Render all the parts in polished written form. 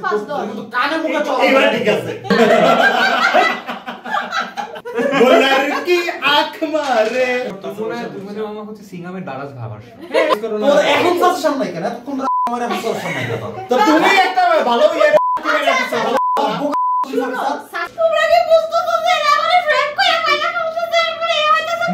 5 10 তো কানে মুখে চলে এবার ঠিক আছে বলার কি আঁখ মারে তুমি মামা হচ্ছে সিঙ্গামের দারাজ ভাবার তোর এখন সাজেশন নাই কেন এতক্ষণ আমার এখন সাজেশন নাই কেন তো তুমি একটা ভালো ইয়ে করে রাখছো তোমরা কি বুঝতেছো যে আমারে ফ্রেন্ড কই পাইলা বলতেছে বলে এই হইতাছে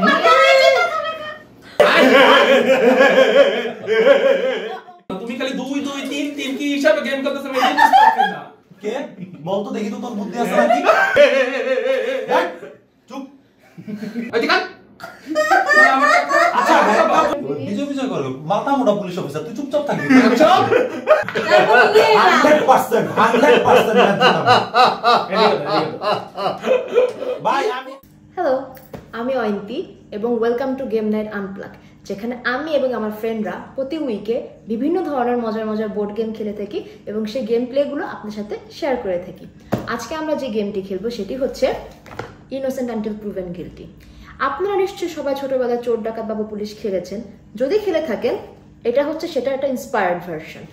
তুমি খালি 2 2 3 3 কি হিসাবে গেম করতেছ আমি বুঝতে পারছি না কে বল তো দেখি তো তোর বুদ্ধি আছে নাকি চুপ এদিকে আচ্ছা বিজয় বিজয় করো মাথা মোটা পুলিশ অফিসার তুই চুপচাপ থাকবি চুপ 100% ভাই আমি হ্যালো আমি অয়ন্তী এবং welcome to game night unplug যেখানে আমি এবং আমার ফ্রেন্ডরা প্রতি উইকে বিভিন্ন ধরনের মজার মজার বোর্ড গেম খেলে থাকি এবং সেই গেম প্লেগুলো আপনার সাথে শেয়ার করে থাকি আজকে আমরা যে গেমটি খেলবো সেটি হচ্ছে ইনোসেন্ট আনটিল প্রুভেন গিল্টি আপনারা নিশ্চয়ই সবাই ছোটবেলায় চোর ডাকাত বাবু পুলিশ খেলেছেন যদি খেলে থাকেন এটা হচ্ছে সেটা একটা ইন্সপায়ার্ড ভার্সন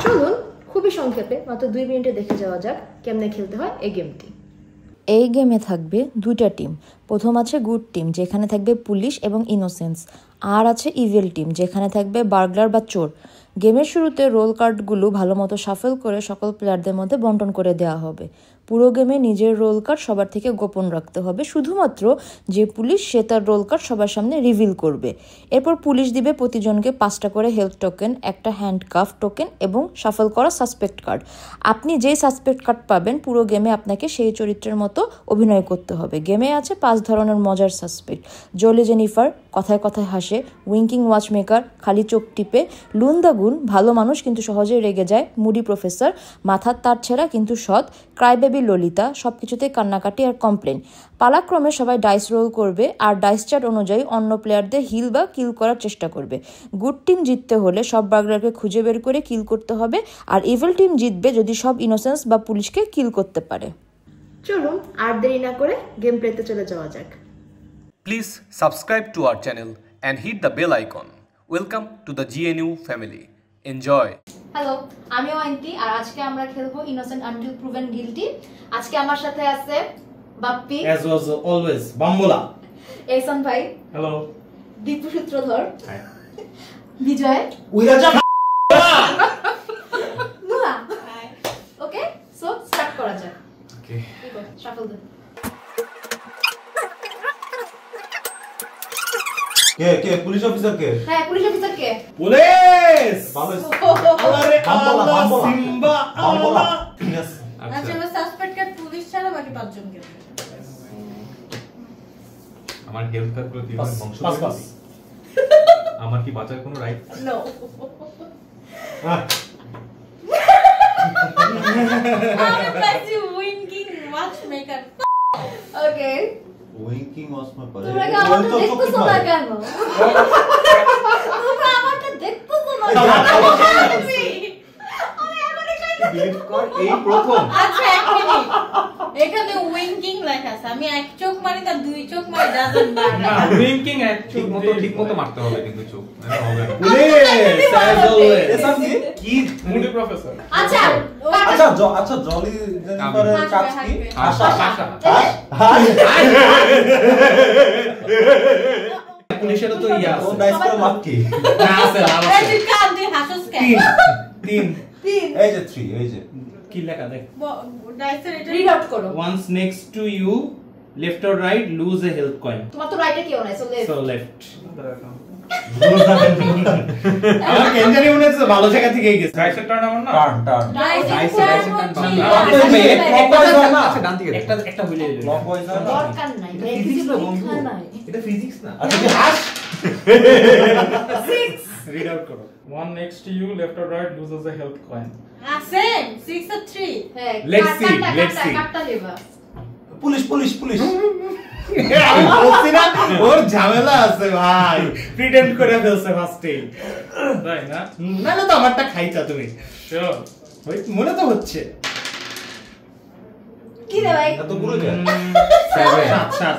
চলুন খুবই সংক্ষেপে মাত্র 2 মিনিটে দেখে যাওয়া যাক কেমনে খেলতে হয় এই গেমটি এই গেমে থাকবে দুইটা টিম প্রথম আছে গুড টিম যেখানে থাকবে পুলিশ এবং ইনোসেন্স আর আছে ইভিল টিম যেখানে থাকবে বার্গলার বা চোর গেমের শুরুতে রোল কার্ডগুলো ভালো মতো শাফেল করে সকল প্লেয়ারদের মধ্যে বন্টন করে দেওয়া হবে পুরো গেমে নিজের রোল কার্ড সবার থেকে গোপন রাখতে হবে শুধুমাত্র যে পুলিশ সে তার রোল কার্ড সবার সামনে রিভিল করবে এরপর পুলিশ দিবে প্রতিজনকে 5টা করে হেলথ টোকেন একটা হ্যান্ডকাফ টোকেন এবং শাফেল করা সাসপেক্ট কার্ড আপনি যেই সাসপেক্ট কার্ড পাবেন পুরো গেমে আপনাকে সেই চরিত্রের মতো অভিনয় করতে হবে গেমে আছে 5 ধরনের মজার সাসপেক্ট জলি জেনিফার কথায় কথায় হাসে উইঙ্কিং ওয়াচমেকার খালি চোখ টিপে লুন্দাগুন ভালো মানুষ কিন্তু সহজেই রেগে যায় মুডি প্রফেসর মাথার তার ছেঁড়া কিন্তু সৎ ক্রাইবেবি ললিতা সবকিছুতে কান্নাকাটি আর কমপ্লেন পালাক্রমে সবাই ডাইস রোল করবে আর ডাইস চার্ট অনুযায়ী অন্য প্লেয়ারদের হিল বা কিল করার চেষ্টা করবে গুড টিম জিততে হলে সব বার্গলারকে খুঁজে বের করে কিল করতে হবে আর ইভিল টিম জিতবে যদি সব ইনোসেন্স বা পুলিশকে কিল করতে পারে চলুন আর দেরি না করে গেম প্লেতে চলে যাওয়া যাক Please subscribe to our channel and hit the bell icon. Welcome to the GNU family. Enjoy. Hello আমি অয়ন্তী আর আজকে আমরা খেলবো ইনোসেন্ট আনটিল প্রুভেন গিল্টি আজকে আমার সাথে আছে বাপ্পি as was always বাম্বলা এহসান ভাই হ্যালো দীপু সূত্রধর বিজয় উইরাজা নুহা ওকে সো স্টার্ট করা যাক ওকে শাফল দে কে পুলিশ অফিসার কে হ্যাঁ পুলিশ অফিসার কে পুলিশ ভালো আল্লাহরে বাম্বলা, আল্লাহ বাম্বলা। সিম্বা বাম্বলা আল্লাহ ইয়েস আচ্ছা সাসপেক্ট কার্ড পুলিশ ছাড়া বাকি 5 জন কে আমার হেলথ কার্ড গুলো দিয়ে বংশ বাস বাস আমার কি বাঁচার কোনো রাইট নো আমি পাইছি উইঙ্কিং ওয়াচ মেকার ওকে উইঙ্কিং ওয়াজ মাই পারে তোমরা কি আমাকে দেখতেছো না কেন তোমরা আমাকে দেখতেছো না আমি এমনই কইতে ডিলিট কর এই প্রথম আচ্ছা এক মিনিট এখানে উইঙ্কিং লেখা আছে আমি এক চোখ মারি না দুই চোখ মারি ডাজন্ট না ম্যাটার উইঙ্কিং এক ঠিক মতো মারতে হবে কিন্তু চোখ মানে হবে না পুলিশ as always এসব কি মুডি প্রফেসর আচ্ছা আচ্ছা জলি জেনিফারের কাজ কি আশা পুলিশের তো ইয়া ও ডাইস করে লাভ কি না আছে লাভ এই আছে যে কান দিয়ে হাসস কেন 3 এই যে 3 এই যে কি লেখা দেখ ডাইসের এটা রিড আউট করো once next to you left or right lose a health coin তোমার তো রাইটে কেউ নাই so left আমার কেনজানি মনে হচ্ছে ভালো জায়গা থেকেই গেছে রাইসের টার্ন আমার না টার্ন ডাইসের আচ্ছা ডান দিকে একটা হইলে ক্লকওয়াইজ না দরকার নাই ফিজিক্স না কিছু বন্ধু লেখা নাই এটা ফিজিক্স না আচ্ছা কি হাস 6 রিড আউট করো One next to you, left or right, loses a health coin. আছে 6 আর 3 হ্যাঁ Let's see. কাটটা লেবা পুলিশ আমি বলছি না ওর ঝামেলা আছে ভাই প্রিটেন্ড করে ফেলছে ফার্স্টেই Right, না? না তো আমারটা খাইছা তুমি Sure. ওই মনে তো হচ্ছে কি রে ভাই এত পুরো কে 7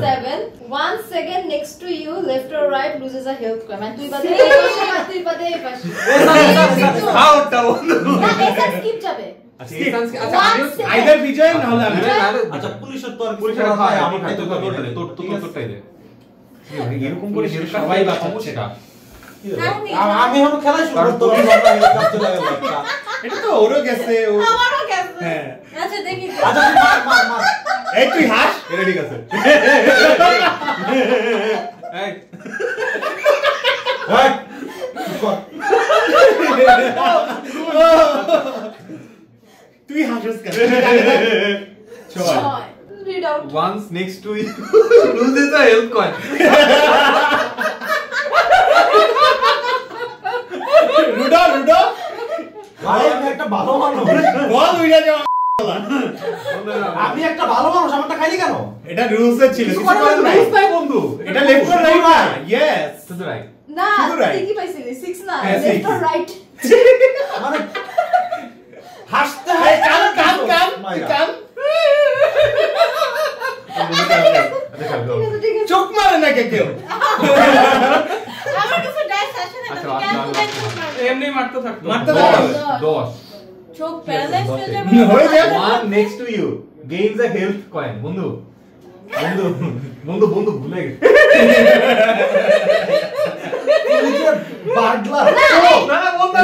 7 1 second next to you left or right loses a health coin মানে তুই বাদে এই পাশে তুই বাদে এই পাশে আউটটা বন্ধু না এটা স্কিপ যাবে আচ্ছা আইদার বিজয় না হলে আমি আচ্ছা পুলিশের তো আর পুলিশের হয় আমি খাইতে তো তোরটাই দে এরকম করে সবাই বাঁচাচ্ছে আমি এখন খেলা শুরু করতে এটা তো ওরও গেছে আমারও গেছে হ্যাঁ আচ্ছা দেখি আচ্ছা মার এই তুই হাস এটা ঠিক আছে এই তুই হাসিস কেন ছয় read out once next to you loses a health coin রুডো ভাই আমি একটা ভালো মানুষ বল উইরা যাও আমি একটা ভালো মানুষ আমারটা খাইলি কেন এটা রুলস এ ছিল কিছু করার নাই বন্ধু এটা লেফট অর রাইট না ইয়েস টু দ্য রাইট না শুধু right. ঠিকই পাইছিলি 6 না হ্যাঁ, লেফট six. অর রাইট মানে হাসতে এই কান চোখ মারে না কেউ আমার কাছে ডাইস আছে না তুমি কেন এমনি মারতে থাকতো মারতে থাকো 10 চোখ প্যারালাইজ হয়ে যাবে হয়ে যাবে one next to you gains a health coin বন্ধু ভুলে গেছে বাগলা না বন্ধু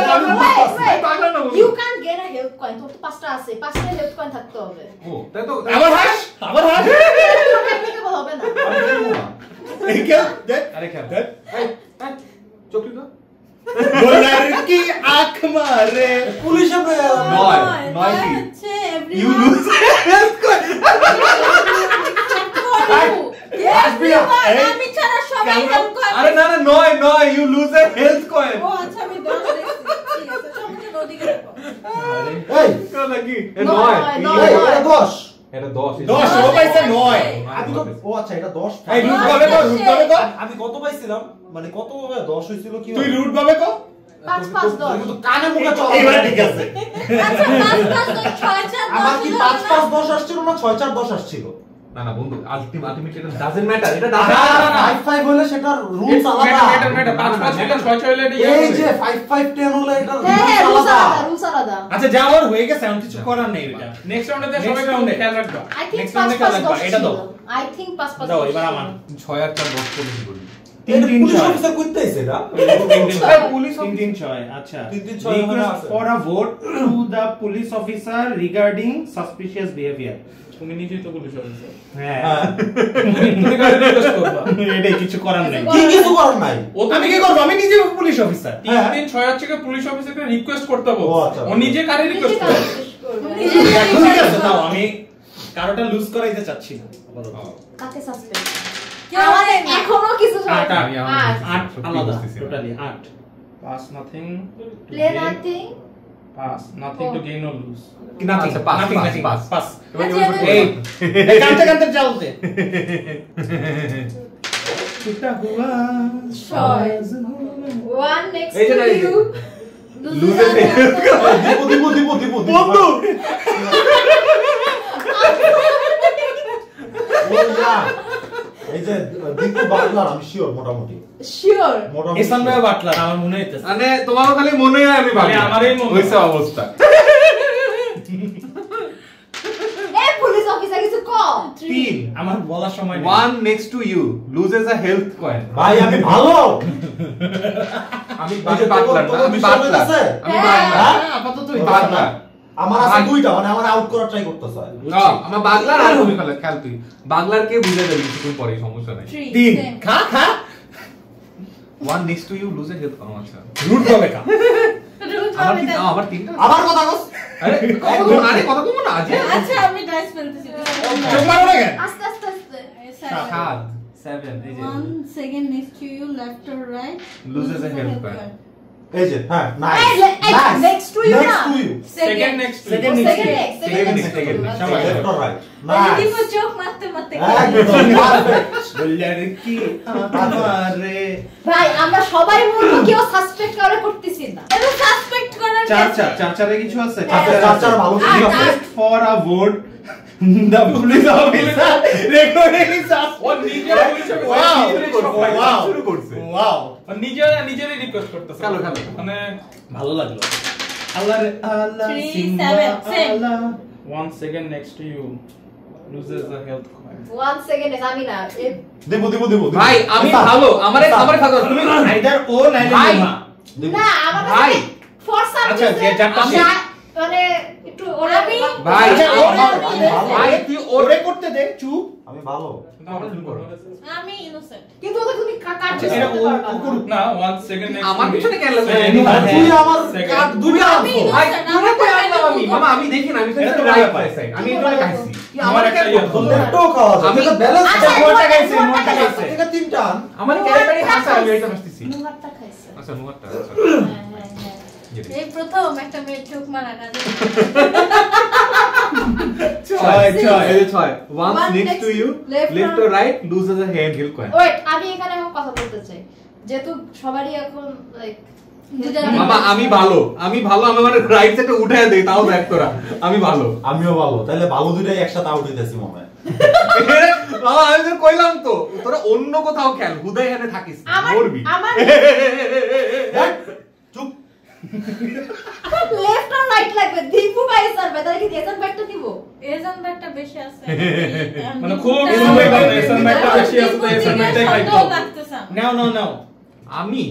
পাগলা না you can get a health coin তোর তো 5টা আছে 5টা হেলথ কয়েন থাকতে হবে ও তাই তো আবার হাস অ্যাপ্লিকেবল হবে না এই কেউ দেখ আরে খেল দেখ চোখলি তো बोलर की आंख मारे পুলিশ আমরা নয় কি হচ্ছে you एवरीवन lose আমি ছাড়া সবাই হেল্প করে আরে না নয় you lose a health coin ও আচ্ছা আমি 10 দেখছি ঠিক আছে সমস্যা নদীকে রাখো এই কোন কি নয়, নয় নয়। এটা 10 এটা 10 দশ ও পাইছে নয় আমি তো ও আচ্ছা এটা 10 এই রুট ভাবে কর আমি কত পাইছিলাম মানে কত 10 হইছিল কি তুই রুট ভাবে কর 5 5 10 তো কানে মুখে চল এইবার ঠিক আছে আচ্ছা 5 5 6 4 আমার কি 5 5 10 আসছিল না 6 4 10 আসছিল না বন্ধু আলটিমেটলি এটা ডাজন্ট ম্যাটার এটা না ডাজন্ট 5 5 হলে সেটার রুলস আলাদা মেটা 5 5 হলে 6 6 হলে এটা এই যে 5 5 10 হলে এটা হ্যাঁ রুলস আলাদা রুলস আলাদা আচ্ছা যা ওর হয়ে গেছে আমি কিছু করার নেই এটা নেক্সট রাউন্ডে সবাই Next round এ। খেয়াল রাখবা আই থিং Next 5 round এ 5 খেলা 10 এটা দাও। আই থিং 5 5 দাও এবার আমার 6 আর 4 10 করে বলি এটা তিন পুলিশ ছয়। অফিসার কইতে আইছে এটা পুলিশ 3-3-6 আচ্ছা 3-3-6 এখানে request আছে। for a vote to the police officer regarding suspicious behavior তুমি নিজেই তো পুলিশ অফিসার হ্যাঁ তুমি কাকে রিকোয়েস্ট করবা এটাই কিছু করার নেই কি কিছু করার নাই ও তো আমি কি করব আমি নিজে পুলিশ অফিসার 3-3-6 থেকে পুলিশ অফিসারকে রিকোয়েস্ট করতে হবে ও আচ্ছা। ও নিজে কারে রিকোয়েস্ট করবে ঠিক আছে দাও আমি কারোটা লুজ করাইতে চাচ্ছি না কাকে সাসপেন্ড কেউ আমাদের এখনো কিছু আট, আমি আমার আট সত্যি আলাদা বুঝতেছি না। Totally 8 pass nothing play nothing pass nothing to gain or lose nothing আচ্ছা, pass, nothing pass, nothing pass. Pass আচ্ছা, এই কানতে কানতে চলতে কিতা হুয়া ছয়। ওয়ান নেক্সট এই যে টু না, এই যে। ইউ Lose দিব বন্ধু এই যে দীপু বাগলার আমি শিওর মোটামুটি শিওর এসান ভাই বাটলার আমার মনে হইতেছে মানে তোমারও খালি মনে হয় আমি ভাবি খালি আমারই মনে হয়। হইছে অবস্থা এ পুলিশ অফিসার কিছু কম 3 আমার বলার সময় নেই one next to you loses a health coin ভাই আমি ভালো আমি এই যে বাটলার না তোমার আমি বিষয় বাটলার আছে? আমি হ্যাঁ। বাটলার আপাতত বাটলার আমার আছে দুইটা মানে আমার আউট করার ট্রাই করতেছ আমার বাগলার আর তুমি খেল তুই বাগলার কে বুঝে যাবে কিছুক্ষণ পরে সমস্যা নাই 3 খা খা one next to you lose a health coin আচ্ছা রুট হবে খা আমার তিনটা আবার কথা কস আরে আরে কথা কম না আজ আচ্ছা আমি ডাইস ফেলতেছি চোখ মারো না কেন আস্তে আস্তে আস্তে 7 7 এই যে 1 second next to you left or right Loses a health coin. এই যে হ্যাঁ এই, next to you না। Second next Second Second next next, second next to you, Second আচ্ছা। লেফট অর রাইট দীপু চোখ মারতে মারতে একদম পারফেক্ট বললার কি আমারে ভাই আমরা সবাই বলবো কেউ সাসপেক্ট করে করতেছি না এটা সাসপেক্ট করার চার কিছু আছে চার ভালো ছিল request for a vote the police officer recording ও নিজে পুলিশ wow wow শুরু করছে wow নিজেরই রিকোয়েস্ট করতেছে খেলো, খেলো। মানে ভালো লাগলো আল্লাহ রে আল্লাহ 3, 7, same. Allah 1 second next to you loses the health coin. 1 second আমি না দেব ভাই আমি ভালো আমারে থাকো তুমি আইদার ও নাইলে ভাই। না না আমার ভাই। ফর সাম আচ্ছা, যে চারটা মানে একটু ওরা আমি ভাই আচ্ছা, ভাই তুই ওরে করতে দে চুপ আমি ভালো আমি ইনোসেন্ট কিন্তু ওটা তুমি কাটতে আচ্ছা, এটা ও পারবে না 1 second next আমার to me. পিছনে কেন লাগছে তুই আমার Second. কাট দুইটা আমি আনছো ভাই innocent, তুমি আমার তো কথা আনলাম আমি বলবো। মামা আমি দেখি না আমি তো এটা তো রাইট ভালো পাইছি আমি এটা খাইছি আমার একটা ইয়ে বলতে একটু খাওয়া যায় আমি- এটা ব্যালেন্স আচ্ছা, মোরটা খাইছে মোরটা খাইছে এটা তিনটা আন আমার ক্যারেক্টারই হাসা আমি এটা হাসতেছি নুহারটা খাইছে আচ্ছা নুয়ারটা এই প্রথম একটা মেয়ে চোখ মারা কাজে ছয় once One next next to you left left or right loses a hand heal coin wait আমি এখানে এখন কথা বলতে চাই যেহেতু সবারই এখন লাইক মামা আমি ভালো আমি আমার রাইট সাইডে উঠায় দেই তাও দেখ তোরা আমি ভালো আমিও ভালো তাহলে ভালো দুইটাই একসাথে আউট হইতাছি মামা মামা আমি তো কইলাম তো তোরা অন্য কোথাও খেল হুদাই এখানে থাকিস না, আমার মরবি আমার চুপ লেফট আর রাইট লাগবে দীপু ভাই স্যার তাহলে কি এসন ব্যাটটা দিব এজন ব্যাটটা বেশি আছে মানে খুব এজন ব্যাটটা বেশি আছে তো এজন ব্যাটটাই খাইতো লাগতেছে নাও নাও নাও আমি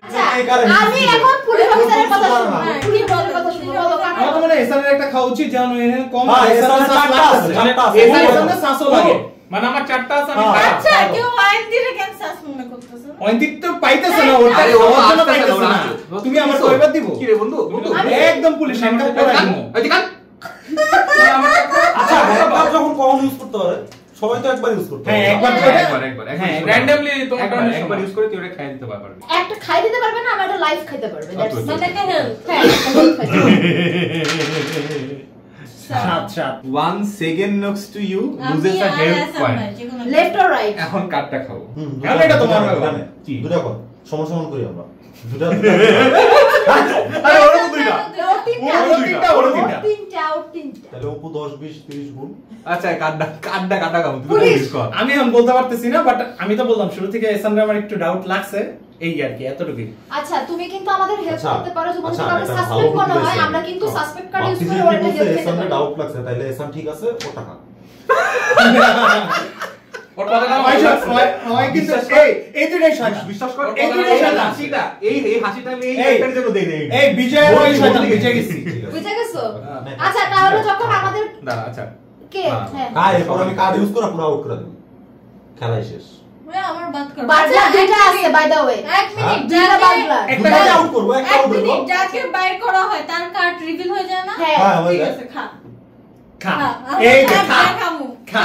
আচ্ছা এই কারণে আমি এখন পুলিশ অফিসারের কথা না, শুনবো না। পুলিশ অফিসারের কথা শুনবো বলো আমার তো মনে হয় এসানের একটা খাওয়া উচিত যেন এখানে কম হ্যাঁ, এসানের এসানের চারটা চারটা আছে আছে, চারটা আছে। এসানের শ্বাসও লাগে মানে আমার চারটা আছে আমি হ্যাঁ। আচ্ছা কেউ আইন দিলে ক্যান্সার মনে করতেছে না অন্তিত তো পাইতেছে না ওটা আরে ও খাওয়ার জন্য আসতেছে পাইতেছে না, না ও তুমি আমার কয়বার দিব কি রে বন্ধু বন্ধু একদম পুলিশ হ্যান্ডকাপ করাই দিব আচ্ছা হ্যান্ডকাপ যখন কখন ইউজ করতে পারে সবাই তো একবার ইউজ করতে হ্যাঁ, পারে একবার হ্যাঁ, randomly তোমার একবার কারণে একবার শোনো। ইউজ করে তুই ওটা খাই দিতে পারবি একটা খাই দিতে পারবে না আমার একটা লাইফ খাইতে পারবে দ্যাটস আচ্ছা, মানে একটা হেলথ হ্যাঁ একটা health খাইতে সাত সাত 1 second next to you আমি loses a R health Assam coin ভাই যেকোনো লেফট আর রাইট এখন কাটটা খাবো তাহলে এটা তোমার ব্যাপার। কি? দুটা কর সমান সমান করি আমরা দুটা আরে ওরা তো দুইটা ওরা তিনটা তাহলে অপু 10 20 30 গুণ আচ্ছা কাটটা খাবো তুই পুলিশ। ইউজ কর আমি এখন বলতে পারতেছি না বাট আমি তো বললাম শুরু থেকে এসানরে আমার একটু ডাউট লাগছে এই আর কি এতটুকুই আচ্ছা তুমি কিন্তু আমাদের হেল্প আচ্ছা, করতে পারো যদি আচ্ছা, কাউকে এটা সাসপেন্ড ভালো করা হয় বুদ্ধি আমরা দিয়েছে। কিন্তু সাসপেন্ড কার্ড ইউজ বাপ্তিজি করে ওটা বলছে হেল্প এসানের করতে ডাউট লাগছে তাহলে এসান ঠিক আছে ও টাকা ওর কথাটা হয় আমার সব- হয়- হয় কিন্তু এই দুটাই শয়তান। বিশ্বাস কর এই দুটাই শয়তান। হাসিটা এই হাসিটা আমি এই এই- ক্যারেক্টারের জন্য দেই দেই এই বিজয়ের ওই শয়তান বুঝে গেছি বুঝে গেছো হ্যাঁ। আচ্ছা তাহলে যখন আমাদের দাঁড়া আচ্ছা কে হ্যাঁ। হ্যাঁ কার এরপর আমি কার্ড ইউজ করে পুরো আউট করে দেব খেলাই শেষ ওরে আমার বাদ কর বাজলা দুইটা আছে বাই দ্য ওয়ে এক মিনিট দুইটা বাজলা একটা একটা আউট করব একটা এক আউট করব মিনিট যাকে বাইর করা হয় তার কার্ড রিভিল হয়ে যায় না হ্যাঁ হ্যাঁ হয়ে ঠিক যায় আছে খা খা খা এই যে খা খা খামু খা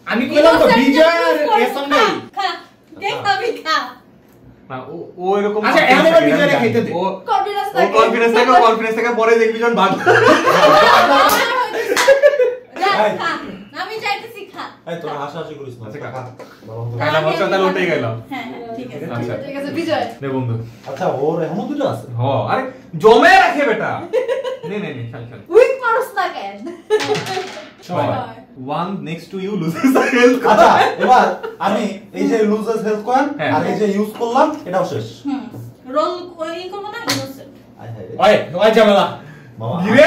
আমি কইলাম তো বিজয় আর এসান নাই খা কে খাবি খা না ও এরকম আচ্ছা, এখন এবার বিজয়রে খাইতে দে। ও কনফিডেন্স ও কনফিডেন্স থেকে পরে দেখবি যখন ভাগ যা, এই। খা আমি চাইতেছি খা এই তোরা হাসাহাসি করিস না আচ্ছা, টাকা ভালো মতো খাইলাম হচ্ছে তাহলে উঠে গেলাম হ্যাঁ হ্যাঁ, ঠিক আছে আচ্ছা ঠিক আছে বিজয় নে বন্ধু আচ্ছা ওর এখনো দুটো আছে হ আরে জমে রাখে বেটা নে চল উইক মারস না কেন ছয় one next to you loses a health আচ্ছা এবার আমি এই যে লুজার্স হেলথ কয়েন হ্যাঁ। আর এই যে ইউজ করলাম এটাও শেষ হুম রোল ওই করব না ইনোসেন্ট আয় হায় রে ওই ওই ঝামেলা মামা ধীরে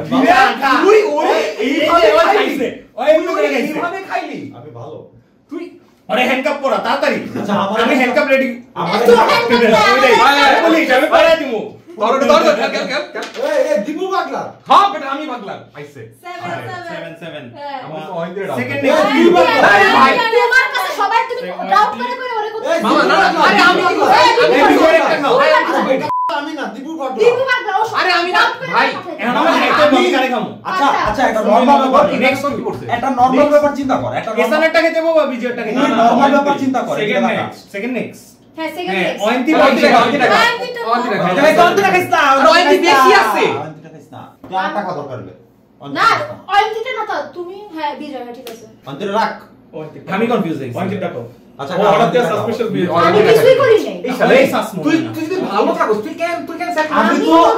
ধীরে খা। তুই ওই এইভাবে এইভাবে খাইছে খাইলি ওই এমনি করে খাইছে এইভাবে খাইলি আমি ভালো তুই আরে হ্যান্ডকাপ পরা তাড়াতাড়ি আচ্ছা, আমার- আমি হ্যান্ডকাপ রেডি আমার পুলিশ আমি পরাই দিমু ধর এই দিবু পাগলা হ্যাঁ বেটা আমি ভাগলাম আইছে 7 হ্যাঁ। আমার তো অইন্দ্রে ডাউন সেকেন্ড এই দিবু পাগলা ভাই তোমার কাছে সবাই তুমি ডাউট করে ওরে কোথায় এই, মামা না না, আরে আমি কি করব? এই বিজয় একটা নাও আমি না দিবু পাগলা দিবু পাগলা ও আরে আমি না, ভাই, এখন আমরা খাইতে বমি গাড়ি খামু আচ্ছা আচ্ছা একটা নরমাল ব্যাপার নেক্সট কি করছে একটা নরমাল ব্যাপার চিন্তা কর একটা এসানেরটা খেতে বলবো বিজয়টা খেতে তুই নরমাল ব্যাপার চিন্তা কর সেকেন্ড এটা নেক্সট সেকেন্ড নেক্সট হ্যাঁ সেকেন্ড হ্যাঁ নেক্সট অয়ন্তি না অয়ন্তিটা না তো তুমি হ্যাঁ বিজয় হ্যাঁ ঠিক আছে রাখ আমি কনফিউজ হইছি ওয়ান্টেড ডাকো আচ্ছা ও হঠাৎ করে সাসপেশাল বিয়ে আমি কিছুই করি নাই এই শালা এই শ্বাস তুই তুই যদি ভালো থাকস তুই কেন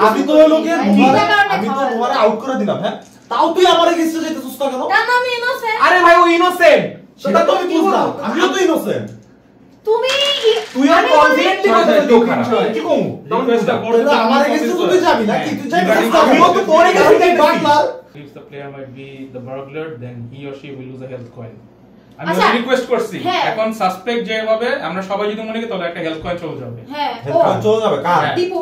আমি তো লোকে চিন্তা কারণে আমি তো খাওয়া তোমারে আউট করে দিলাম হ্যাঁ তাও তুই আমারে কিছু যেতে সুস্থ কেন কেন আমি ইনোসেন্ট আরে ভাই ও ইনোসেন্ট সেটা তো আমি বুঝলাম আমিও তো ইনোসেন্ট তুমি তুই আর কনফিডেন্টলি কথা বলছিস কি কম রিকোয়েস্টটা তাহলে আমার এগেইনস্টে তুই যাবি না কি তুই যাবি আমিও তো তোর এগেইনস্টে Butler if the player might be the burglar then he or she will lose a health coin আমি আচ্ছা, রিকোয়েস্ট করছি হ্যাঁ। এখন সাসপেক্ট যে হবে আমরা সবাই যদি মনে করি তাহলে একটা হেলথ কয়েন চলে যাবে হ্যাঁ হেডফোন চলে যাবে কার হ্যাঁ। দীপু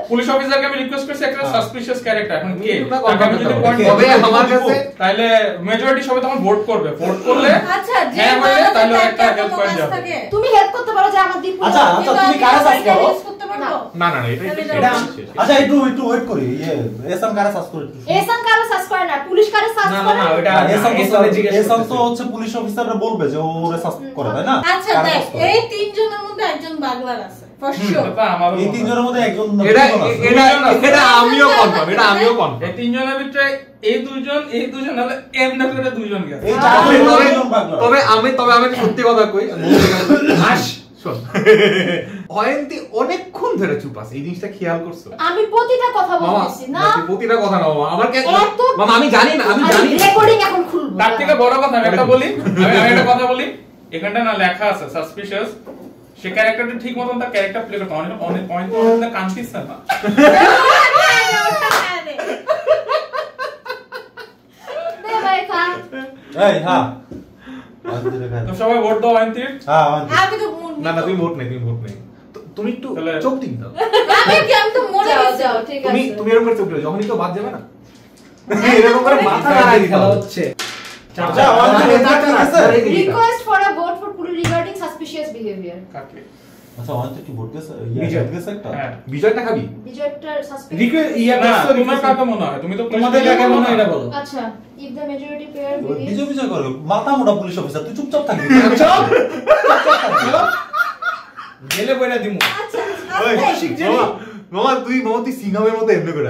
পুলিশ অফিসারকে আমি রিকোয়েস্ট করছি একটা সাসপিশিয়াস ক্যারেক্টার এখন কে কথা তাকে আমি যদি পয়েন্ট কে? হবে আমার কাছে তাহলে মেজরিটি সবাই তখন ভোট করবে ভোট করলে আচ্ছা যে হ্যাঁ বলে মারা তাহলে যায় একটা তার হেলথ কোনো কয়েন কাজ যাবে থাকে? তুমি হেল্প করতে পারো যে আমার দীপু আচ্ছা কিন্তু তুমি আমি কারে সার্চ করো use করতে পারবো? না না এটা এটা আচ্ছা একটু ওয়েট করি এসএম কারে সার্চ করে এসান কারো সার্চ করে না পুলিশ কারো সার্চ না না করে না ওটা এসএম তো হচ্ছে পুলিশ অফিসাররা বলবে যে ওরে সার্চ করে তাই না আচ্ছা কারে দেখ search করে? এই তিনজনের মধ্যে একজন বাগলার আছে ফর শিওর এটা আমারও এই তিনজনের মধ্যে একজন এটা দুজন আছে। এটা আমিও কনফার্ম এটা আমিও কনফার্ম এই তিনজনের ভিতরে এই দুজন হলে এমনি করে দুইজন গেছে এই চারজন দুজন বাগলা। তবে আমি একটা সত্যি কথা কই হাস শোন অয়ন্তি অনেকক্ষণ ধরে চুপ আছে এই জিনিসটা খেয়াল করছো আমি প্রতিটা কথা মামা বলতেছি না প্রতিটা কথা না মামা আমার এত- মামা আমি জানি না আমি জানি না। রেকর্ডিং এখন খুলবো তার থেকে বড় কথা আমি একটা বলি আমি একটা কথা বলি এখানটা না লেখা আছে সাসপিশিয়াস সে ক্যারেক্টারটা ঠিক মতন তার ক্যারেক্টার প্লে করতে অনেক পয়েন্ট তো কানছিস না দে ভাই খা এই হ্যাঁ অন্তির তো এখানে। সবাই ভোট দাও আইনতির হ্যাঁ অন্তির। আমি তো মন না না তুমি ভোট নেই তুমি একটু তাহলে- চোখ টিপ দাও আমি তো মনে যাও গেছি যাও ঠিক তুমি আছে তুমি এরকম করে চোখ টিপো যখনই কেউ বাদ যাবে না এরকম করে মাথা নাড়াই দিতে খেলা হবে। হচ্ছে আচ্ছা অন্তির এখানে ঠিক আছে? Request for a vote for police regarding suspicious behaviour কাকে আচ্ছা অন্তির কি ভোট গেছে বিজয়। ভোট গেছে একটা হ্যাঁ বিজয়টা খাবি বিজয়টার সাসপিশিয়াস রিকোয়েস্ট ইয়া না করছো তোমার কাকে মনে হয় তুমি তো তোমাদের কাকে মনে হয় এটা বলো আচ্ছা ইফ দ্য মেজরিটি প্লেয়ার বিজয় বিজয় করে মাথা মোটা পুলিশ অফিসার তুই চুপচাপ থাকবি গেলে বইলা দিমু আচ্ছা ওই, আচ্ছা মামা তুই সিঙ্গামের মতো এমনি করে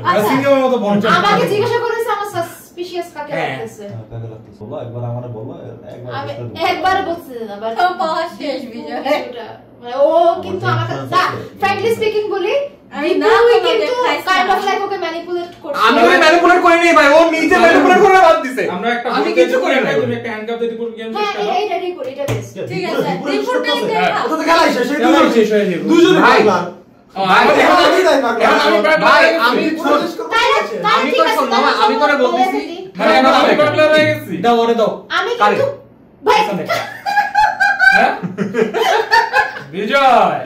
আচ্ছা সিংহের মতো বঞ্চনা আমাকে জিজ্ঞাসা করেছে আমার সাসপিশিয়াস কাকে হ্যাঁ। লাগতেছে কাকে লাগতেছে বলো একবার আমারে বলো একবার আমি বুঝতে দেবো। একবার বলছি না বাট তো পাওয়া শেষ বিজয় মানে ও কিন্তু আমাকে না ফ্র্যাঙ্কলি স্পিকিং বলি আমি দীপু না তোমাকে কিন্তু খাইছি কাইন্ড না। অফ লাইক ওকে ম্যানিপুলেট করছে আমি ওই ম্যানিপুলেট করে নেই ভাই ও নিজে ম্যানিপুলেট করে বাদ দিছে আমরা একটা আমি ভোট কিছু করি না তুমি একটা হ্যান্ডকাপ দিয়ে পুরো গেম হ্যাঁ শেষ করো এই রেডি করি এটা বেস্ট ঠিক আছে রিপোর্টটা দেখা ওটা তো খেলাই শেষ এই খেলাই শেষ হয়ে যাবে। দুজনে ভাই। বাগলা। ভাই, এখন আমি তাই বাগলা। এখন আমি বাগলা ভাই হয়ে গেছি। আমি পুরো শেষ করতে তাইলে বলছে। তাইলে আমি ঠিক তো আছে শোন, মামা, আমি তোরে বলতেছি। মানে এখন আমি বাগলা হয়ে গেছি দাও ওরে দাও আমি কারে? কিন্তু ভাই হ্যাঁ বিজয়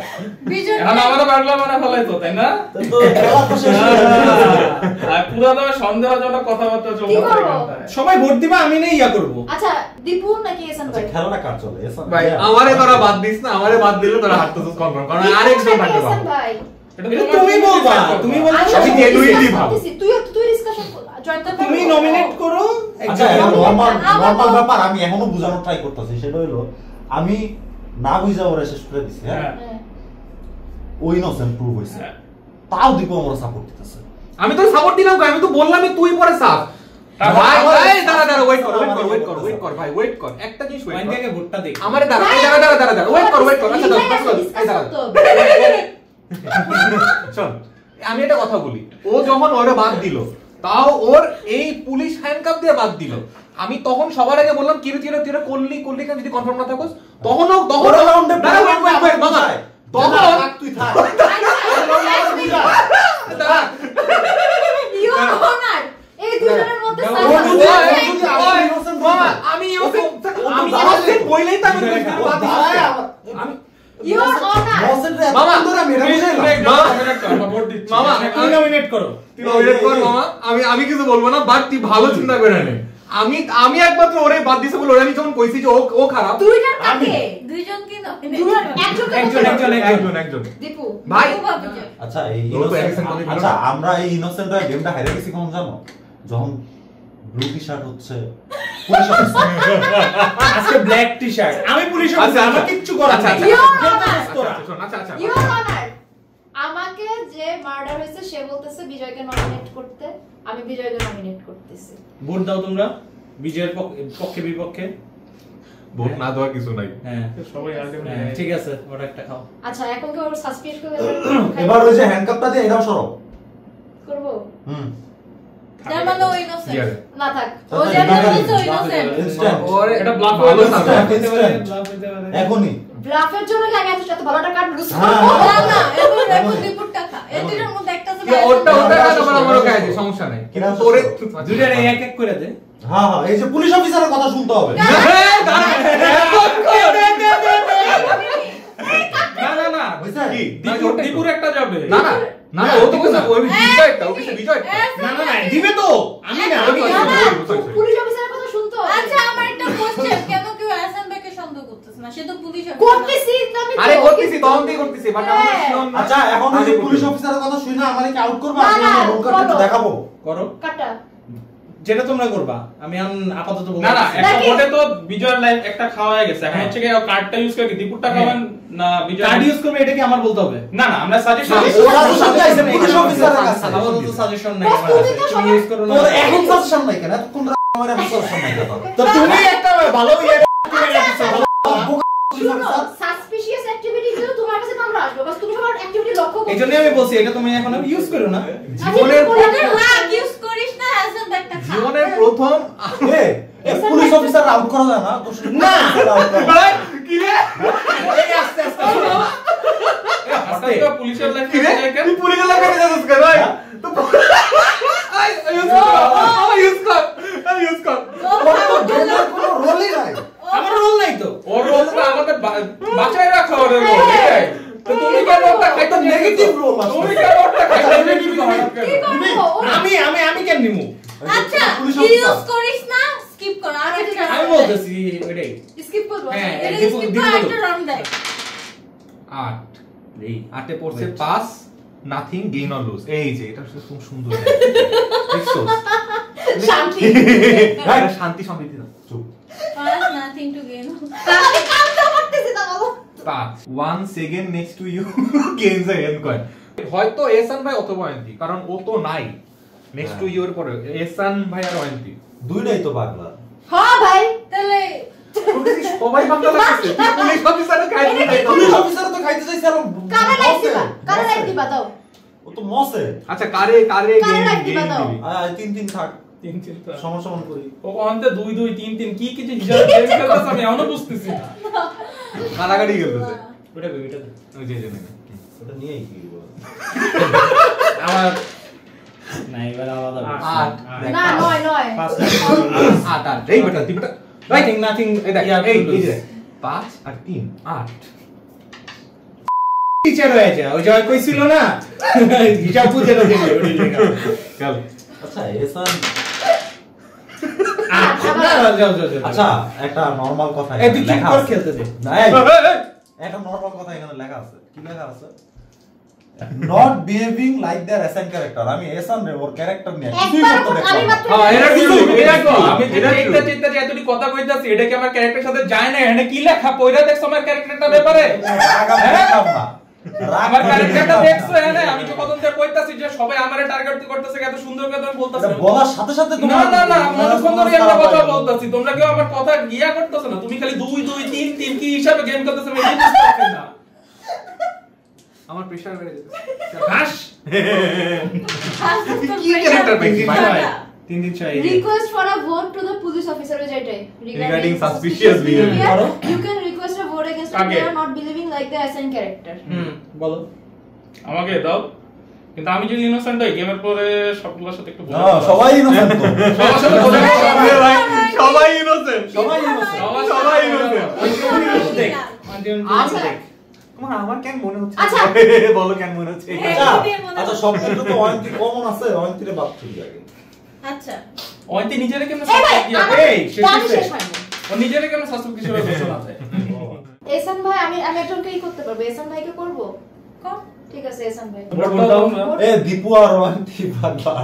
বিজয় এখন আমারও বাগলা মানে ফলাইতো তাই না তো খেলা তো শেষ হয়ে গেছে। আর পুরো তো সন্দেহজনক কথাবার্তা কি চলছে করবো? এখানটায়। সবাই ভোট দিবা আমি নেই ইয়া করব আচ্ছা দীপু নাকি এসান আচ্ছা ভাই খেলাটা কার চলে এসা ভাই আমারে তোরা বাদ দিস না আমারে বাদ দিলে তোরা হারতেছিস কনফার্ম কারণ আরেকজন থাকতে এসান পারবো ভাই এটা এটা তোমার তুমি বলবা তুমি বলবা আমি আমি genuinely ভাবো। তুই ডিসকাশন জয়েন করতে তুমি নমিনেট করো আচ্ছা নরমাল ব্যাপার আমি এখনো বোঝানোর ট্রাই করতেছি সেটা হলো আমি না বুঝা ওরা শেষ করে দিছি হ্যাঁ হ্যাঁ। ও ইনোসেন্ট প্রুভ হইছে হ্যাঁ। তাও দীপু আমরা সাপোর্ট দিতেছে আমি তো সাপোর্ট দিলাম কই? আমি তো বললামই তুই পরে সাফ ভাই ভাই দাঁড়া ওয়েট কর ভাই ওয়েট কর একটা জিনিস ওয়েট কর ওয়াইনটাকে ভোটটা দেখ আমারে দাঁড়া ওয়েট কর আচ্ছা দাঁড়া এই দাঁড়া শোন আমি একটা কথা বলি ও যখন ওরে বাদ দিল তাও ওর এই পুলিশ হ্যান্ডকাপ দিয়ে বাদ দিল আমি তখন সবার আগে বললাম কি রে করলি কেন যদি কনফার্ম না থাকোস তখন ওরা রাউন্ডে দাঁড়া ওয়েট মামা তখন তুই থাক দাঁড়া ইউ অনার এই দুজনের মধ্যে ও যদি- মামা আমি innocent বইলেই তো আমি বাদ দিছি আমি ইউ অনার মামা, মামা, তুমি নমিনেট করো তুই nominate কর মামা আমি কিছু বলবো না বাট তুই ভালো চিন্তা করে নে আমি একমাত্র ওরে বাদ দিছে বলে ওরে আমি যখন কইছি যে ও খারাপ দুইটার কাকে দুইজন কি দুইটার একজন দীপু ভাই বিজয় আচ্ছা এই ও তো Ericsson innocent- বলে আচ্ছা আমরা এই ইনোসেন্ট গেমটা হেরে গেছি কখন জানো যখন ব্লু টি শার্ট হচ্ছে পুলিশ অফিসার আজকে ব্ল্যাক টি শার্ট আমি পুলিশ আচ্ছা, অফিসার আমার আচ্ছা। কিচ্ছু করার আচ্ছা, নেই আচ্ছা। আচ্ছা ইউ অনার আমাকে যে মার্ডার হয়েছে সে বলতেছে বিজয়কে নমিনেট করতে আমি বিজয়কে নমিনেট করতেছি ভোট দাও তোমরা বিজয়ের পক্ষে বিপক্ষে ভোট না দেওয়ার কিছু নাই হ্যাঁ সবাই হ্যাঁ, ultimately- ঠিক আছে ওটা একটা খাও আচ্ছা এখন কি ওর সাসপেন্ড করে এবার ওই যে হ্যান্ডকাপটা দিয়ে এটাও সরো করব হুম তার মানে ও ইনোসেন্ট Yeah. না থাক ও যেটা বলছে ও ইনোসেন্ট ইনস্ট্যান্ট ওর এটা ব্লাফ ভালো হয়ে সাজা। এখনই ব্লাফের জন্য কি আমি এত বড় একটা কার্ড লুজ হ্যাঁ। করব না না এখন রিপোর্টটা খা এটির মধ্যে একটা আছে ওটা আমরা খাই দিই, সমস্যা নাই। কিরা তোরে দুইটা এক এক করে দে। হ্যাঁ হ্যাঁ, এই যে পুলিশ অফিসারের কথা শুনতে হবে। না না না বুঝছে? কি? দীপুর একটা যাবে না না না না, ও তো কইছে ওই বিজয়টা, ও কইছে বিজয়টা। না না না দিবে তো আমি না আমি পুলিশ অফিসারের কথা শুনতে হবে। আচ্ছা আমার একটা কোশ্চেন কেন কেউ এসএন ব্যাকে সন্দেহ করতেছ না সে তো পুলিশ করতেছি আমি তো। আরে করতেছি, তদন্তই করতেছি, বাট আমরা শিওর না। আচ্ছা, এখন ওই যে পুলিশ অফিসারের কথা শুনে আমারে কি আউট করবে? না, আমি না, আমার রোল কার্ড করো। দেখাবো। করো কাটা যেটা তোমরা করবা আমি আপাতত বলবো না না একটা নাকি? ভোটে তো বিজয়ের লাইফ একটা খাওয়া হয়ে গেছে এখন হচ্ছে কি কার্ডটা ইউজ করে কি দীপুরটা খাবেন না বিজয় কার্ড ইউজ করবে এটা কি আমার বলতে হবে না না আমরা সাজেশন ওরা তো সাথে আছে পুলিশ অফিসারের কাছে। আপাতত সাজেশন নাই বাস, আমার তুমি তো কাছে। তুমি সবাই- ইউজ করো না তোর এখন সাজেশন নাই কেন? কোন আমার এখন সাজেশন নাই কেন? তো তুমি একটা ভালো ইয়ে করে রাখছো শুনো সাসপিশিয়াস অ্যাক্টিভিটি গুলো তোমার কাছে আমরা আসবো বাস তুমি আমার অ্যাক্টিভিটি লক্ষ্য করো। এইজন্য আমি বলছি এটা তুমি এখন ইউজ করো না জীবনের রাগ ইউজ করিস না এসএন ব্যাকটা খা জীবনের প্রথম এই পুলিশ অফিসার আউট করা যায় না? তো শুধু না। out করা যায়। কি রে? এই আস্তে আস্তে আস্তে পুলিশের লাইফ কি রে? তুই পুলিশের লাগে যাচ্ছিস কেন ভাই? তো আই ইউজ কর, ইউজ কর। ওর তো গেমের কোনো রোলই নাই। আমার রোল নাই তো ওর রোলটা আমাদের বাঁচায় রাখা ওর রোল এটাই তো তুমি কেন ওটা খাইতে নেগেটিভ রোল আছে। তুমি কেন ওটা খাইতে নেগেটিভ কি করবো? আমি কেন নিমু আচ্ছা পুলিশ ইউজ অফিসার করিস না স্কিপ কর আর একটা আমি বলতেছি ওইটাই স্কিপ করবো। হ্যাঁ, এটা দীপু- স্কিপ দীপু কর বলো। একটা রাউন্ড দেখ 8 8 এ পড়ছে pass nothing gain or lose. এই যে এটা খুব সুন্দর দেখছো? শান্তি। রাইট, শান্তি সমৃদ্ধি না। চুপ। পাস নাথিং টু গেইন আমি কামটা করতেছি না বলো। 1 second next to you gains a an coin. হয়তো এহসান ভাই অথবা অয়ন্তী, কারণ ও তো নাই নেক্সট টু ইউ এর পরে এহসান ভাই আর অয়ন্তী। দুইটাই তো পাগলা। হ্যাঁ ভাই তাহলে সবাই বাংলা লাগছে। পুলিশ অফিসারও খাই দিতে পুলিশ অফিসার তো খাইতে চাইছে আর কারা লাইক দিবা কারা লাইক দিবা দাও। ও তো মসে। আচ্ছা কারে কারে কারে গেইন like দিবা দাও? আয় 3-3 থাক। তিন তিনটা সমান সমান করি। ও অন্তে 2 2 3 3 কি কিছু হিসাব গেম খেলতেছ আমি এখনো বুঝতেছি না কারাগারি গেলছে। ওইটা ওই যে যে ওটা নিয়েই কি বল। আমার না এবার আলাদা 8 না নয় নয়। 5 8 এই বেটা তিনটা নাথিং এই দেখ Yeah, এই to এই lose. যে 5 আর 3 8 টিচার হয়েছে ওই জয় কইছিল না হিসাব বুঝে না দিলে ওই জায়গা চল। আচ্ছা এহসান, যাও আচ্ছা একটা নরমাল কথা এই তুই কি লেখা কর আছে। খেলতে দে না, এই, একটা নরমাল কথা এখানে লেখা আছে। কি লেখা আছে? Not behaving like their assign character. আমি এহসান রে ওর ক্যারেক্টার নিয়ে কিছুই একবার করতে আমি দেখলাম না। মাত্র হ্যাঁ, এরা কি এটা কি আমি যে চিন্তা চিন্তা যে এতটি কথা কইতাছি এটা কি আমার ক্যারেক্টারের সাথে যায় না এখানে কি লেখা পয়রা দেখছো আমার ক্যারেক্টারটা ব্যাপারে রাগ আমি দেখলাম না। রাগ আমার আমি ক্যারেক্টারটা দেখলাম না। দেখছো এখানে আমি তো কতদিন ধরে কইতাছি যে সবাই আমারে টার্গেট করতেছে এত সুন্দর করে তুমি বলতাছ এটা বলার সাথে সাথে না তোমার না না মনে সুন্দরই একটা খারাপ কথা হয়ে গেল। বলতাছি তোমরা কেউ আমার কথা গিয়া করতেছ না তুমি খালি 2 2 3 3 কি হিসাবে গেম করতেছ আমি এটা বুঝতে না আমার প্রেসার বেড়ে যাচ্ছে। হাস কি ক্যারেক্টার পেয়েছি ভাই? 3 request for a vote to the police officer যেটাই Regarding suspicious behavior. you can request a vote against কাকে? they are not believing like the assigned character. বলো আমাকে দাও কিন্তু আমি যদি ইনোসেন্ট হই গেমের পরে সবগুলোর সাথে একটু না, সবাই ইনোসেন্ট তো। সবার সাথে বোঝা ভাই সবাই ইনোসেন্ট। সবাই innocent। সবাই ইনোসেন্ট। দেখ তোমার আমার কেন মনে হচ্ছে? আচ্ছা। বলো কেন মনে হচ্ছে? আচ্ছা, আচ্ছা সব কিছু তো অয়ন্তী কমন আছে, অয়ন্তীরে বাদ তুই আগে। আচ্ছা অয়ন্তী নিজেরে কেমন এই ভাই এই, শেষ আমি শেষ। শেষ হয়নি। ও নিজেরে কেমন সাসপেক্ট হিসেবে ঘোষণা দেয় এহসান ভাই আমি একজনকেই করতে পারবো। এহসান ভাইকে করব। কর ঠিক আছে এহসান ভাই। এ দীপু আর অয়ন্তী পাগলা।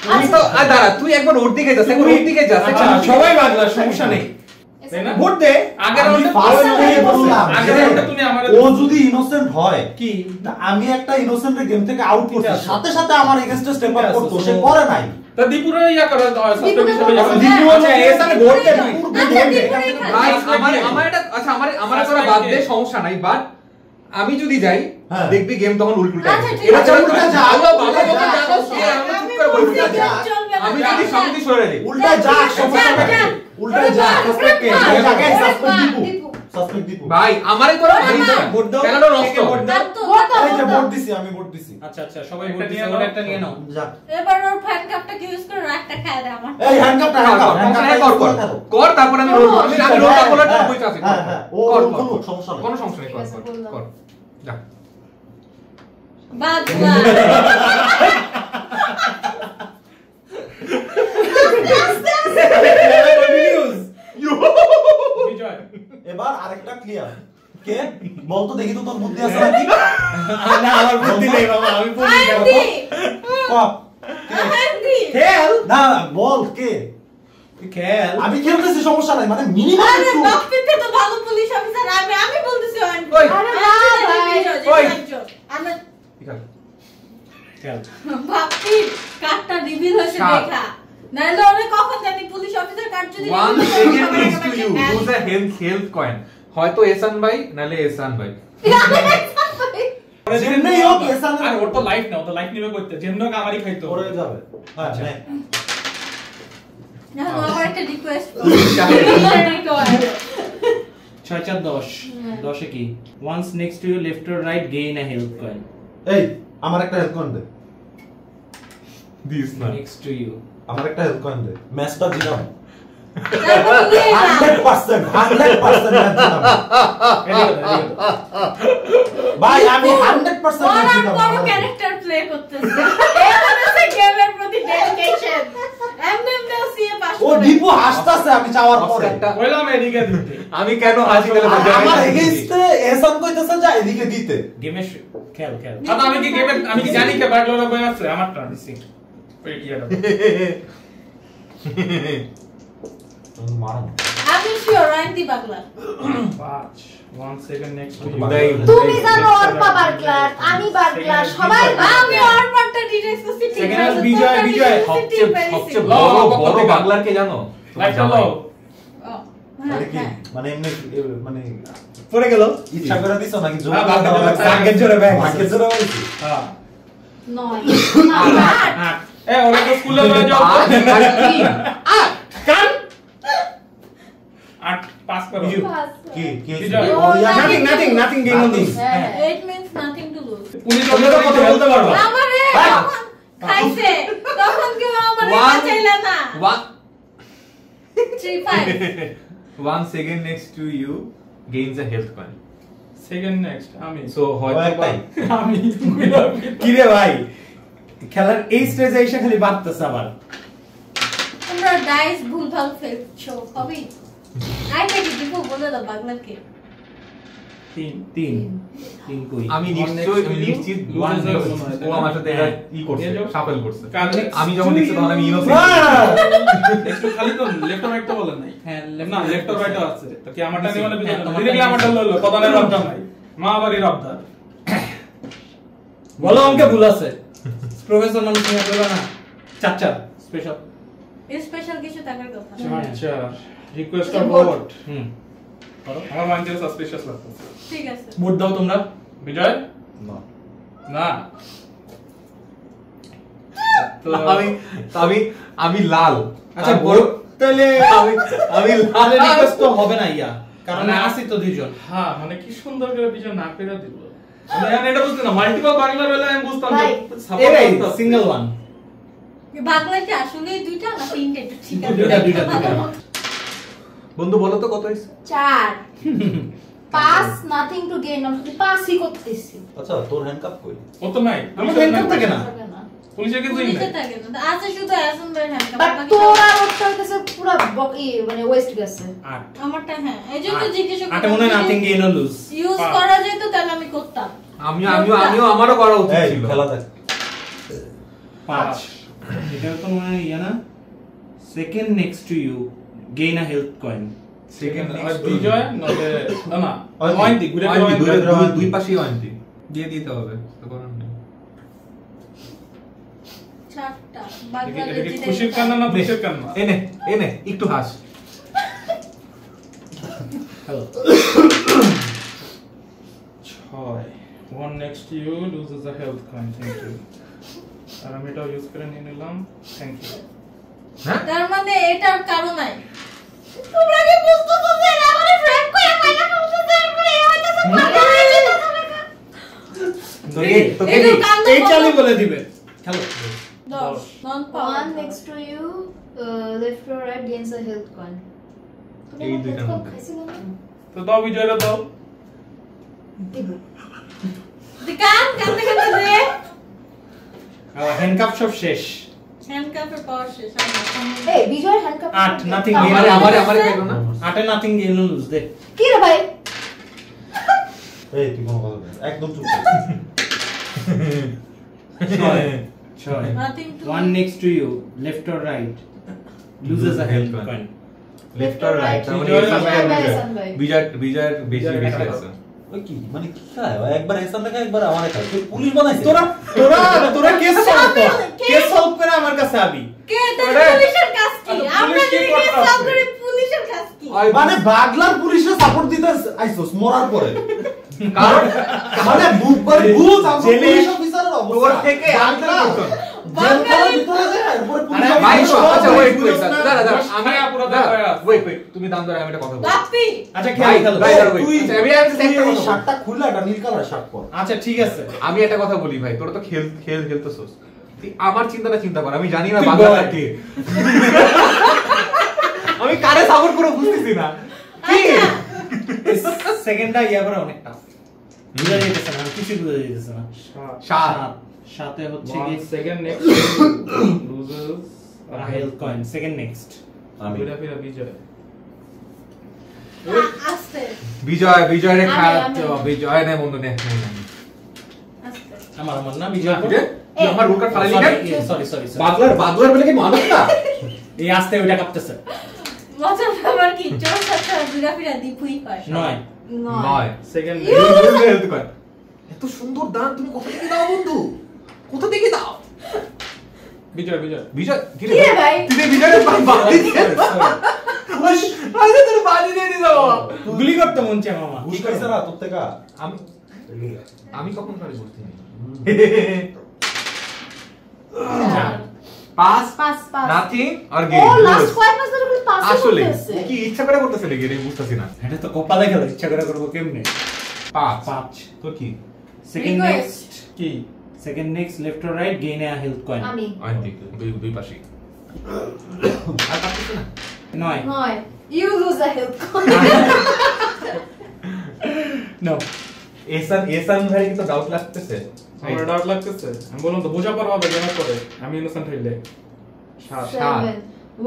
তুই তো দাঁড়া, তুই একবার ওর দিকে যাস, একবার ওর দিকে যাস। আচ্ছা সবাই বাগলা সমস্যা নেই তাই না ভোট দে আগের আমি রাউন্ডে first থেকে বললাম আগের যে রাউন্ডে তুমি আমারে ও যদি ইনোসেন্ট হয় কি তা আমি একটা ইনোসেন্টের গেম থেকে আউট করছি, আছে। সাথে সাথে আমার এগেইনস্টে স্টেপ আপ আছে, করতে সে so- করে নাই। তা দীপুরে ইয়া করে সাসপেক্ট দীপুকে হিসেবে বলবো। যাবে আচ্ছা এসানে ভোট দে তুই আচ্ছা দীপুরে খা ভাই আমার আমার এটা আচ্ছা আমার করা বাদ দে, সমস্যা নাই, বাট আমি যদি যাই হ্যাঁ। দেখবি গেম তখন উল্টা আচ্ছা, ঠিক এবার আছে। চল উল্টা যা। ভালো ভালো মতো জানো সে আমি চুপ করে বলবি বুঝছি, যা। চলবে না, আমি যা, যদি যা। সামনে সরে যাই উল্টা যা সমস্যা নাই উল্টা যা সাসপেক্ট দীপু ভাই আমারই তোরা মারিস না ভোট দাও। খেলাটা নষ্ট ভোট দাও। এই যে ভোট দিছি আমি ভোট দিছি আচ্ছা আচ্ছা সবাই একটা ভোট নিয়ে দিছে, নাও। ওটা একটা নিয়ে নাও। যা এবার ওর ফ্যান কাপটা ইউজ করে একটা খায় দেয় আমার এই হ্যান্ডকাপটা কর তারপর আমি রোল আমি রোলটা খোলার জন্য বসে আছি হ্যাঁ হ্যাঁ ও কর কোনো সমস্যা নেই কোনো সমস্যা নেই কর কর যা বাগলা বিজয় এবার আরেকটা ক্লিয়ার কে বল তো দেখি তো তোর বুদ্ধি আছে নাকি না আমার বুদ্ধি নেই বাবা, আমি বলি কেন? আন্টি ক আন্টি খেল না বল কে খেল। আমি খেলতেছি সমস্যা নাই মানে মিনিমাম আরে একটু বাপ্পিতে তো ভালো পুলিশ অফিসার আমি বলতেছি আন্টি ওই। আরে না ভাই ওই। আমরা ঠিক আছে খেল। বাপ্পি কার্ডটা রিভিল হয়েছে কার্ড। দেখা নাইলে ওরে কখন জানি পুলিশ অফিসার কার্ড যদি ওয়ান reveal সেকেন্ড করে, ইজ টু ইউ সবাই ইউজ আ হেলথ কয়েন হয়তো এসান ভাই নালে এসান ভাই যেমনি হোক এসান আর ওর তো লাইফ না, ও তো লাইফ নিবে করতে যেমন হোক আমারই খাইতো। করে যাবে হ্যাঁ নে। না আমার একটা রিকোয়েস্ট 6-4-10 10 এ কি once next to you left or right gain a health coin এই আমার একটা হেল্প করেন দে দিস না next to you আমার একটা হেল্প করেন দে ম্যাচটা জিতাম 100% 100% ম্যাচ জিতাম ভাই আমি 100% ম্যাচ জিতাম বড় ক্যারেক্টার প্লে করতেছে এটা হচ্ছে গেমের প্রতি ডেডিকেশন এমএমএও সিএ পাস ও দীপু হাসতাছে আমি চাওয়ার পরে বললাম এদিকে দিতে। আমি কেন হাসি গেলে আমার এগেইনস্টে এসান কইতেছে যে এদিকে দিতে গেমে খেল খেল। আচ্ছা আমি কি জানি কে বাগলোরা বই আছে আমার টার্ন দিছি। ওই ইয়াটা। মারো আমি sure aunty বাগলা 1 second next two উদয় তুমি জানো অর্পা বার্গলার, আমি বার্গলার, সবাই আমি ওর পার্টটা ডিটেইলস করছি ঠিক Second আছে was বিজয়, বিজয়। সবচেয়ে বড় বাংলার কে জানো লাইটটা দাও। মানে কি মানে এমনি মানে পড়ে গেল। ইচ্ছা করে দিছো নাকি জোর হ্যাঁ, করে দেওয়া লাগছে? ভাগ্যের জোরে ব্যাগ। ভাগ্যের জোরে বলছি হ্যাঁ। 9 এ ওরা তো স্কুলে হয়ে যাও। কান 8 পাস করো। কি কি বিজয়। ও ইয়া nothing gain on this it means nothing to lose police তোমরা তো কথা বলতে পারবা। আমারে তখন খাইছে তখন কেউ আমারে বাঁচাইলা না 3-5 1 second next to you gains a health coin second next আমি। so হয়তো একটাই আমি কি রে ভাই, খেলার এই স্টেজে এসে খালি বাড়তেছে আবার। তোমরা ডাইস ভুলভাল ফেলছো হবে আই দেখি দিব বলে দাও বাগলাকে 3 কই আমি নিশ্চিত ও আমার সাথে এটা ই করছে শাফল করছে আমি যখন দেখছি তখন আমি ইনোসেন্ট একটু খালি তো লেফট রাইট তো বলেন নাই। হ্যাঁ না লেফট রাইট আছে তো কি আমারটা নিয়ে মানে বিজয় দেখলে আমারটা লইলো কদানের রব্দা নাই মা বাড়ি রব্দা। বলো অঙ্কে ভুল আছে। প্রফেসর মানুষ নিয়ে বলো না। 4 স্পেশাল। স্পেশাল কিছু থাকার কথা আচ্ছা রিকোয়েস্ট অফ ভোট। করো। আমার মাইন্ডে সাসপিশিয়াস লাগছে। ঠিক আছে ভোট দাও তোমরা। বিজয় না না তো আমি লাল আচ্ছা ভোট তাহলে আমি তাহলে লাল রিকোয়েস্ট তো হবে না ইয়া, কারণ মানে আসি তো দুইজন। হ্যাঁ মানে কি সুন্দর করে বিজয় না পেরা দিল। আমি এটা বুঝতে না মাল্টিপল বাংলা বেলা আমি বুঝতাম যে এরাই সাপোর্ট সিঙ্গেল ওয়ান। বাগলা কি আসলে দুইটা না তিনটে একটু ঠিক আছে দুইটা। বন্ধু বলো তো কত হইছে 4 পাস নাথিং টু গেইন, আমি শুধু পাসই করতেছি। আচ্ছা তোর হ্যান্ডকাপ কই ও তো নাই আমার হ্যান্ডকাপ থাকে না। পুলিশের কিছু পুলিশে নাই। থাকে না আছে শুধু অ্যাসেম্বলি হ্যান্ড বাট তোর আর ওরটা হইতেছে পুরো বকি মানে ওয়েস্ট গেছে। 8 আমারটা হ্যাঁ এইজন্য জিজ্ঞেস আটে মনে হয় nothing gain or lose. Use করা যেত তাহলে আমি করতাম আমিও আমারও করা উচিত এই ছিল খেলা দেখ 5 এটা তো মনে হয় ইয়া না। Second next to you gain a health coin. Second আর বিজয় নলে না ওই ওয়াইন্টি ঘুরে দুই পাশেই ওয়ান্টি দিয়ে দিতে হবে তো করার নেই চারটা বাগলা এটা কি খুশির কান্না না দুঃখের কান্না? এনে একটু হাস hello 6 next to you loses a health coin. Thank you. আর আমি এটা ইউজ করে নিয়ে নিলাম। Thank you. তার মানে এটার কারণ নাই তোমরা কি বুঝতো যে আমারে ফ্রেন্ড করে মাইনা করতে পারবে হয়তো তো পাগল হয়ে যেতে হবে এই চালি বলে দিবে খেলো 10 নন পাওয়ার One next to you, left or right gains a health coin. এই দুইটার মধ্যে। তো দাও বিজয়রা দাও। কান কানতে কানতে দে হ্যান্ডকাপ সব শেষ হ্যান্ডকাপের পাওয়ার শেষ এই বিজয় হ্যান্ডকাপ 8 নাথিং আমারে খাইলো না 8 নাথিং গেইন লুজ দে কি রে ভাই এই তুই কোন কথা বলিস একদম চুপ ছয় Nothing to one next to you left or right loses a health coin left আর রাইট মানে বিজয় বেশি আছে ওই কি মানে কি খায় ও একবার এসান দেখা একবার আমারে খায় তুই পুলিশ বানাইছিস তোরা কেস সলভ করে আমার কাছে আবি কে তো পুলিশের কাজ কি আমরা যদি কেস সলভ করি পুলিশের কাজ কি মানে বাগলার পুলিশে সাপোর্ট দিতে আইছস মরার পরে কারণ মানে বুক করে বুঝ আমরা পুলিশ অফিসারের অবস্থা তোর থেকে বাগলা জেল খানা ভিতরে যায় এরপরে পুলিশ ভাই আচ্ছা ওয়েট দাঁড়া আমি পুরো ওয়েট তুমি দাম ধরে আমি একটা কথা বলি বাপি আচ্ছা খেয়াল ভাই তুই আমি একটা এই শার্টটা খুলে একটা নীল কালার শার্ট পর আচ্ছা ঠিক আছে আমি একটা কথা বলি ভাই তোরা তো খেলতেছস তুই আমার চিন্তা কর আমি জানি না বাংলাটা কে আমি কারে সাপোর্ট করে বুঝতেছি না কি সেকেন্ডটা ইয়া করে অনেক টাফ বুঝা যাইতেছে না কিছু বুঝা যাইতেছে না সাত সাথে হচ্ছে কি One second next loses a health coin second next আমি ফিরা বিজয়। আস্তে বিজয়ের আমি- খাত আমি- বিজয় নেই বন্ধু নে আস্তে আমার না বিজয় তুই আমার রুল কার্ড ফালাইলি কেন সরি বাদলার বলে কি মানুষ না এই আস্তে ওটা কাঁপতেছে মজার ব্যাপার কি চোর সাথে ঘুরাফিরা দীপুই পায় 9 নয় Second হেলথ কার্ড এত সুন্দর দান তুমি কোথা থেকে দাও বন্ধু কোথা থেকে দাও বিজয় বিজয় কি রে ভাই তুই বিজয়ের বাড়ি দিয়ে আরে তোর বাড়ি দিয়ে দিও গুলি করতে মন চায় মামা ঘুষ খাইছ না তোর থেকে আমি কখন করে বলতে নেই চার। পাস পাঁচ পাঁচ নাথিং আর ও গেম লাস্ট কয়েক মাস ধরে খালি পাঁচই আসলে করতেছে। কি ইচ্ছা করে করতেছে নাকি এটা বুঝতাছি না এটা তো কপালে গেল ইচ্ছা করে করব কেমনে পাঁচ 5 তো কি সেকেন্ড Request. নেক্সট কি second next left or right gain a health coin আমি আই থিংক দুই পাশে আর পারতেছ না 9 নয় you lose a health coin no এসান ভাই কিন্তু ডাউট লাগতেছে আমার ডাউট লাগতেছে আমি বললাম তো বোঝা পড়া হবে গেম করে আমি ইনোসেন্ট হইলে সাত 7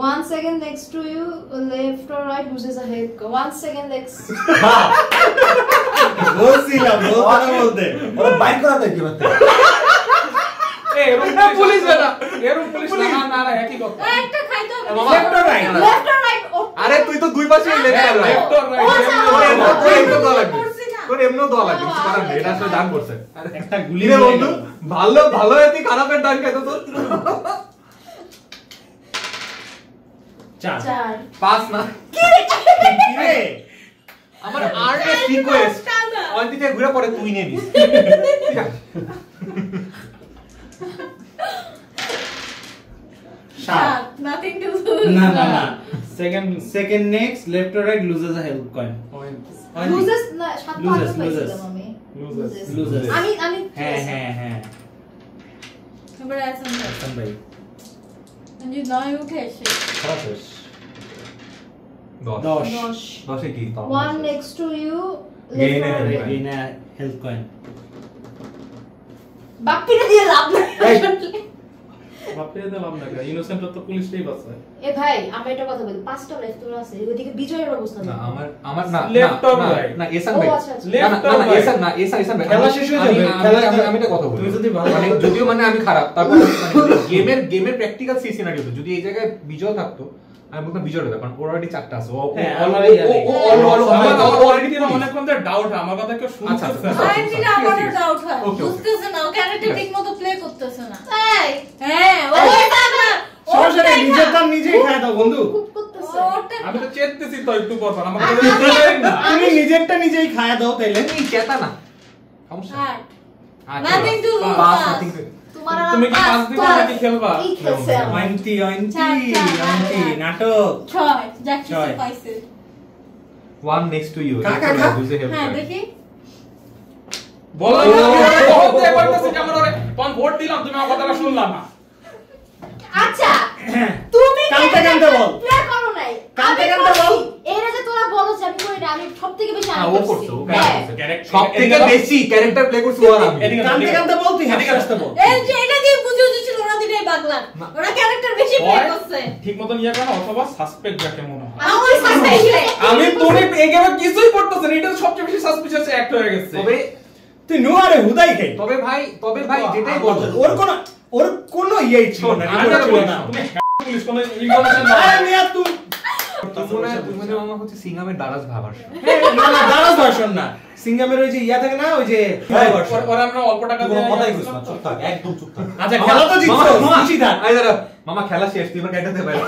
1 second next to you left or right loses a health coin 1 second next বলছিলাম বলতে ওরা বাইক করা দেয় কি করতে এই এরকম পুলিশ না এরকম পুলিশ না একই কথা একটা খাইতে হবে মামা Left or right? left or right আরে তুই তো দুই পাশে লেফট আর রাইট লেফট অর ও, আচ্ছা, রাইট তোর এমনি দেওয়া লাগবে করছি না। তোর এমনিও দেওয়া লাগবে কিছু করার নেই এটা আসলে দান করছে একটা গুলি রে বন্ধু ভালো এতি খারাপের দান খাইতো তোর 4 4 পাস না রে আমার আর্টের রিকোয়েস্ট অন দিকে ঘুরে পড়ে তুই নিয়ে নিস ঠিক আছে 7 nothing to lose না second next left or right loses a health coin loses না সাত তো Loses, আগে পাইছিলাম loses. আমি Loses. Loses. আমি হ্যাঁ এবারে আসুন হাসান ভাই যে নয় উঠে এসে খারাপ শেষ 10 10 10 এ কি 1 next to you Gain left a or health right coin. Gain a health coin বাপ্পিটা দিয়ে লাভ নাই বাপরে দিলাম না ইনোসেন্ট তো পুলিশই বাঁচায় এ ভাই আমরা এটা কথা বলি পাঁচটা লেফট তোর আছে ওইদিকে বিজয়ের অবস্থা না দেখো। আমার না Left or না, right? না এসান ও, ভাই আচ্ছা, আচ্ছা। না, না, Left না, or না, right? এসান ভাই খেলা শেষ হয়ে যাবে, আমি একটা কথা বলি তুমি যদি ভালো মানে যদিও মানে আমি খারাপ তারপর গেমের প্র্যাকটিক্যাল সিনারিও যদি এই জায়গায় বিজয় থাকতো আমি বলতাম বিজয়ের ব্যাপার ওর অলরেডি 4টা আছে হ্যাঁ, already অলরেডি অনেকক্ষণ ধরে ডাউট আমার কথা কেউ আচ্ছা, শুনতেছে আচ্ছা। আইনটির আমারও ডাউট হয় Okay, okay. বুঝতেছে না ও ক্যারেক্টার ঠিকমতো প্লে করতেছে না তাই হ্যাঁ ও এটা না সমস্যা নেই নিজের দাম নিজেই খায় দাও বন্ধু খুব করতেছে ওটা আমি তো চেতেছি তো একটু পর পর আমাকে তুমি নিজেরটা নিজেই খায় দাও তাইলে তুমি চেতা না সমস্যা আট Nothing to lose. Pass, nothing to- তোমার তুমি কি পাস দিবা নাকি খেলবা? কি খেলছে ওয়াইন্টি চার, নাটক 6 যা কিছু ছয়। পাইছে। One next to you. খা, খা, খা। বুঝে help হ্যাঁ করে। দেখি বললাম না আমি বলতে পারতেছি যে আমার ওরে তখন ভোট দিলাম তুমি আমার কথাটা শুনলা না। আচ্ছা তুমি কানতে কানতে বল। প্লে করো নাই কানতে আমি কানতে বল। করছি। এরা যে তোরা বলো যে আমি করি না আমি সবথেকে বেশি হ্যাঁ, আমি ও করছি। করছে, ও হ্যাঁ। ক্যারেক্টার সবথেকে বেশি ক্যারেক্টার প্লে করছে ওর আমি। কানতে কানতে বল তুই হাসতে হাসতে বল এই যে এটা দিয়ে বুঝে উঠেছিল ওরা দুটাই পাগলা। ওরা ক্যারেক্টার বেশি প্লে করছে। ঠিক মতন ইয়া করে অথবা সাসপেক্ট যাকে মনে হয়। আমার সাসপেন্স আমি তোরে এই গেমে কিছুই করতেছ না, এটা সবচেয়ে বেশি সাসপিশিয়াস অ্যাক্ট হয়ে গেছে। তবে তুই নোয়ারে হুদাই খাই তবে ভাই যেটাই বল ওর কোনো ইয়েই ছিল না আমি রিপোর্ট তো ছিল বলি না তুমি পুলিশ কোন ইনফরমেশন দাও। আরে মিয়া তুই তুমি মনে মামা হচ্ছে সিঙ্গামের দারাজ ভাবার। না দারাজ ভার্সন না সিঙ্গামের ওই যে ইয়া থাকে না ওই যে ভার্সন ওরা আমরা অল্প টাকা তুই দিয়ে কোনো কথাই কইছ না, চুপ থাক, একদম চুপ থাক। আচ্ছা খেলা তো জিতছো খুশি থাক মামা খেলা শেষ তুই এবার ক্যারেক্টার দে বাইরে